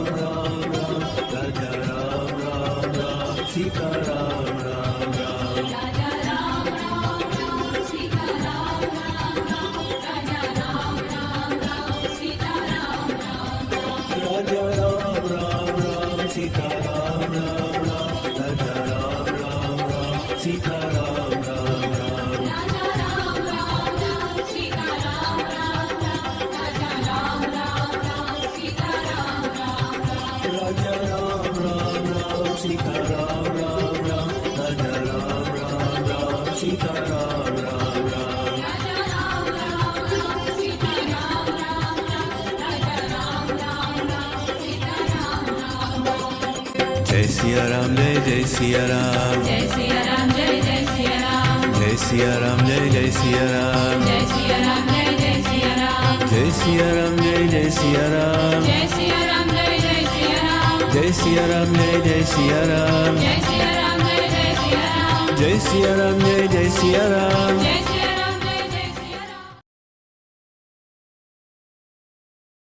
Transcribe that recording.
Ram Ram Ram Raja Ram Ram Ram Sita Ram Ram Ram Raja Ram Ram Ram Sita Ram Ram Ram Raja Ram Ram Ram Sita Ram Ram Ram Raja Ram Ram Ram Sita Ram Ram Ram Raja Ram Ram Ram Sita Ram Ram Ram Raja Ram Ram Ram Sita Ram Ram Ram Raja Ram Ram Ram Sita Ram Ram Ram Raja Ram Ram Ram Sita Ram Ram Ram Raja Ram Ram Ram Sita Ram Ram Ram Raja Ram Ram Ram Sita Ram Ram Ram Raja Ram Ram Ram Sita Ram Ram Ram Jai Siya Ram Jai Siya Ram Jai Siya Ram Jai Siya Ram Jai Siya Ram Jai Siya Ram Jai Siya Ram Jai Siya Ram Jai Siya Ram Jai Siya Ram Jai Siya Ram Jai Siya Ram Jai Siya Ram Jai Siya Ram Jai Siya Ram Jai Siya Ram Jai Siya Ram Jai Siya Ram Jai Siya